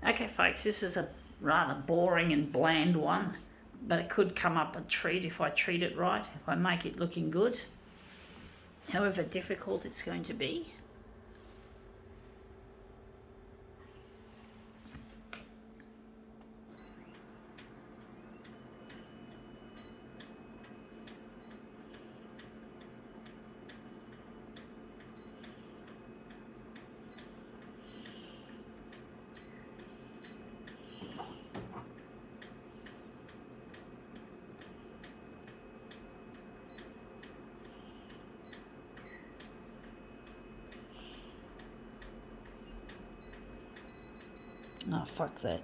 Okay folks, this is a rather boring and bland one, but it could come up a treat if I treat it right, if I make it looking good. However difficult it's going to be. Oh, fuck that.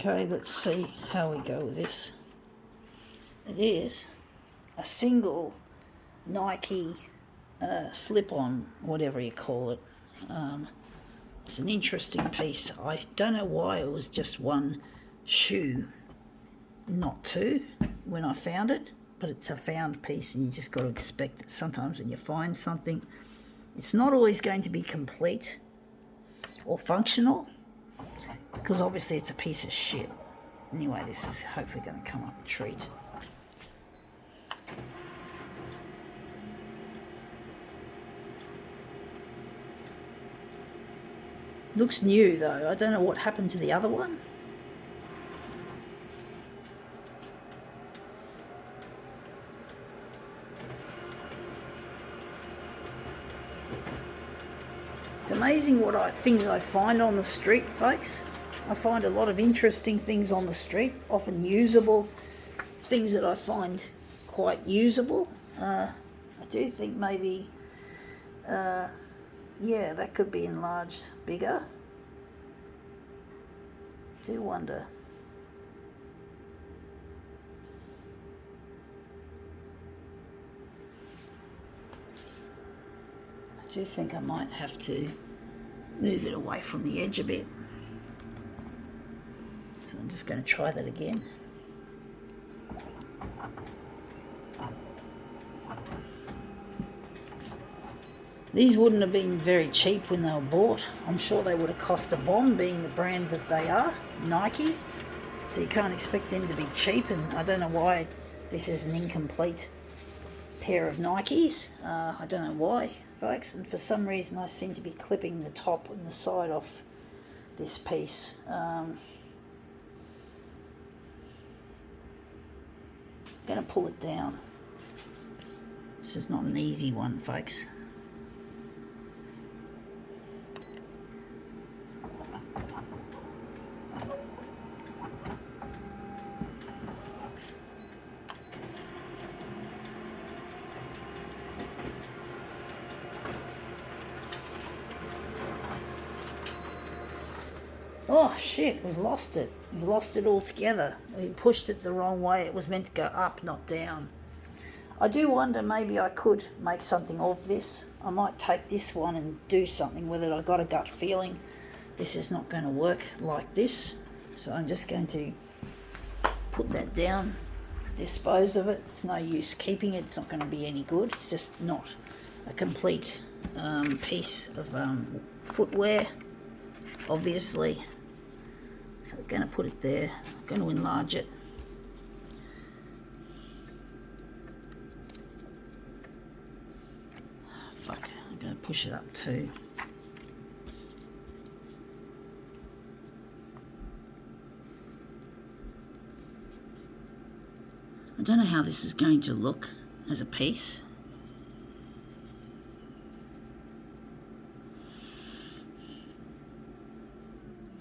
Okay, let's see how we go with this. It is a single Nike slip-on, whatever you call it. It's an interesting piece. I don't know why it was just one shoe, not two, when I found it, but it's a found piece and you just got to expect that sometimes when you find something, it's not always going to be complete or functional, because obviously it's a piece of shit. Anyway, this is hopefully going to come up a treat. Looks new though. I don't know what happened to the other one. It's amazing what things I find on the street, folks. I find a lot of interesting things on the street, often usable things that I find quite usable. I do think maybe, yeah, that could be enlarged bigger. Do wonder. I do think I might have to move it away from the edge a bit. So I'm just going to try that again. These wouldn't have been very cheap when they were bought. I'm sure they would have cost a bomb, being the brand that they are, Nike. So you can't expect them to be cheap, and I don't know why this is an incomplete pair of Nikes. I don't know why, folks, and for some reason I seem to be clipping the top and the side off this piece. I'm going to pull it down. This is not an easy one, folks. Oh shit, we've lost it. We've lost it altogether. We pushed it the wrong way. It was meant to go up, not down. I do wonder, maybe I could make something of this. I might take this one and do something with it. I got a gut feeling this is not going to work like this. So I'm just going to put that down, dispose of it. It's no use keeping it. It's not going to be any good. It's just not a complete piece of footwear, obviously. So I'm going to put it there. I'm going to enlarge it. Fuck, I'm going to push it up too. I don't know how this is going to look as a piece.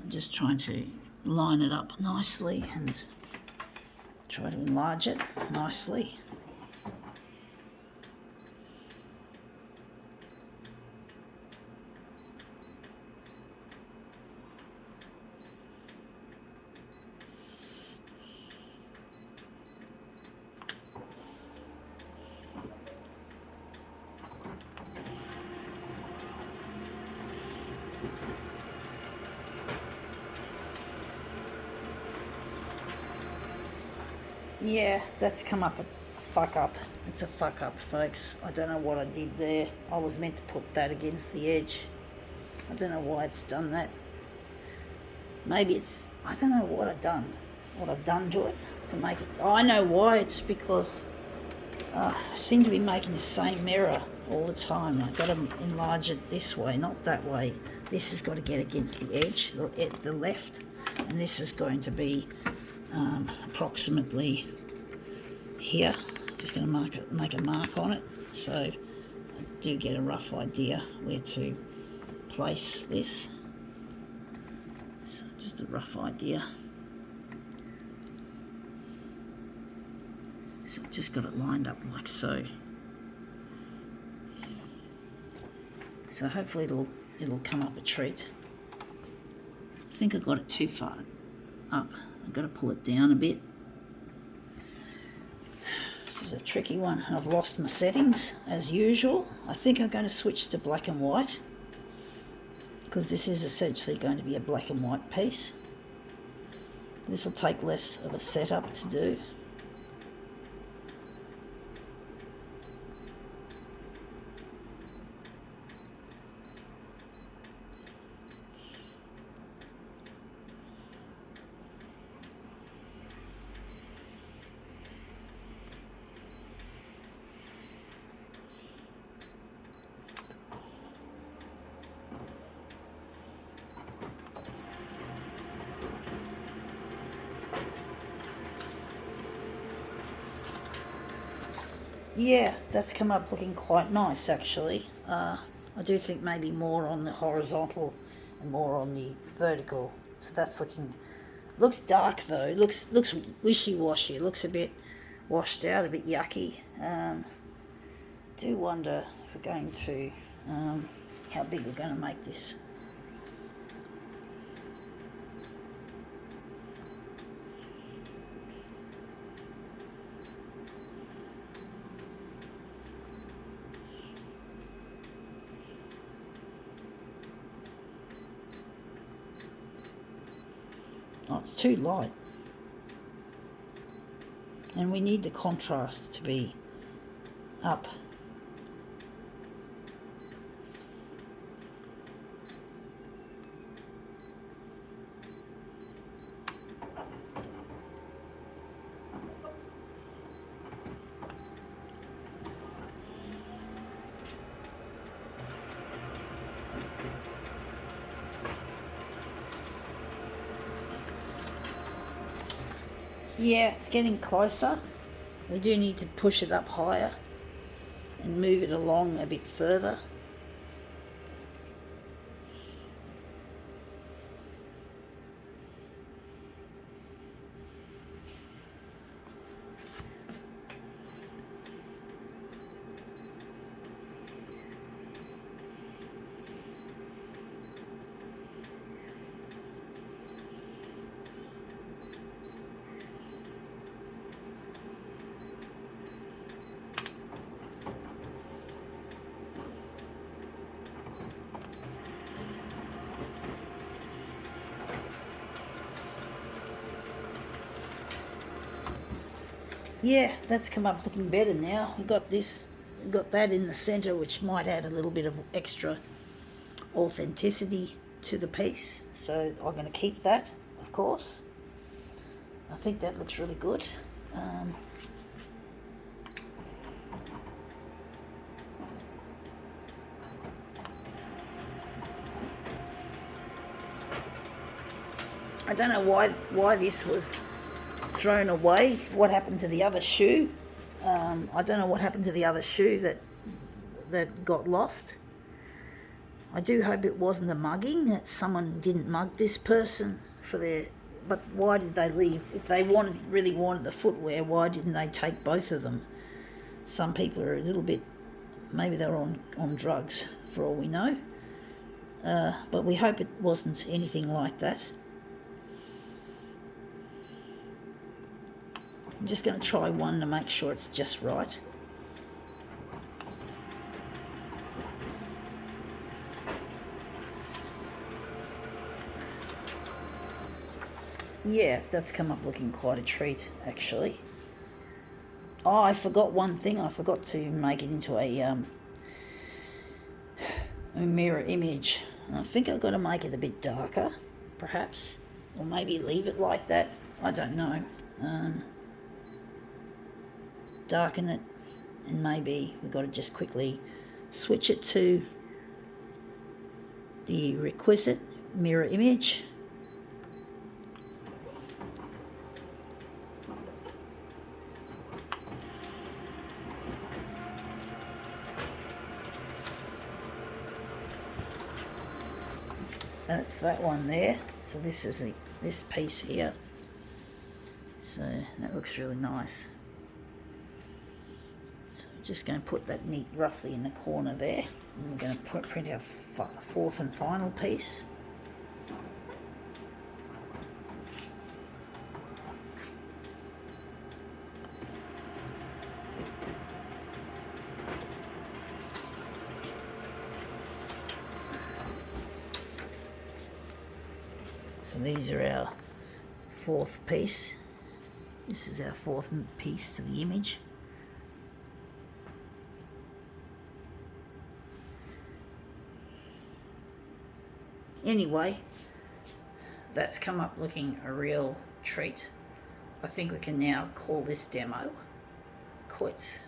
I'm just trying to line it up nicely and try to enlarge it nicely. Yeah, that's come up a fuck up. It's a fuck up, folks. I don't know what I did there. I was meant to put that against the edge. I don't know why it's done that. Maybe it's, I don't know what I've done. What I've done to it to make it. Oh, I know why. It's because I seem to be making the same error all the time. I've got to enlarge it this way, not that way. This has got to get against the edge, the left, and this is going to be approximately here. Just going to make a mark on it, so I do get a rough idea where to place this. So just a rough idea. So I've just got it lined up like so. So hopefully it'll come up a treat. I think I got it too far up. I've got to pull it down a bit. This is a tricky one. I've lost my settings as usual. I think I'm going to switch to black and white because this is essentially going to be a black and white piece. This will take less of a setup to do. Yeah, that's come up looking quite nice actually. I do think maybe more on the horizontal and more on the vertical. So that's looks dark though. Looks wishy-washy. It looks a bit washed out, a bit yucky. Do wonder if we're going to how big we're going to make this. Oh, it's too light. And we need the contrast to be up. Yeah, it's getting closer. We do need to push it up higher and move it along a bit further. Yeah, that's come up looking better now. We've got that in the centre, which might add a little bit of extra authenticity to the piece. So I'm going to keep that, of course. I think that looks really good. I don't know why this was thrown away. What happened to the other shoe? I don't know what happened to the other shoe that got lost. I do hope it wasn't a mugging, that someone didn't mug this person for their... But why did they leave? If they really wanted the footwear, why didn't they take both of them? Some people are a little bit... Maybe they're on drugs, for all we know. But we hope it wasn't anything like that. I'm just going to try one to make sure it's just right. Yeah, that's come up looking quite a treat, actually. Oh, I forgot one thing. I forgot to make it into a mirror image. And I think I've got to make it a bit darker, perhaps. Or maybe leave it like that. I don't know. Darken it. And maybe we've got to just quickly switch it to the requisite mirror image. That's that one there. So this is this piece here. So that looks really nice. So we're just going to put that neat roughly in the corner there. And we're going to print our fourth and final piece. So these are our fourth piece. This is our fourth piece to the image. Anyway, that's come up looking a real treat. I think we can now call this demo quits.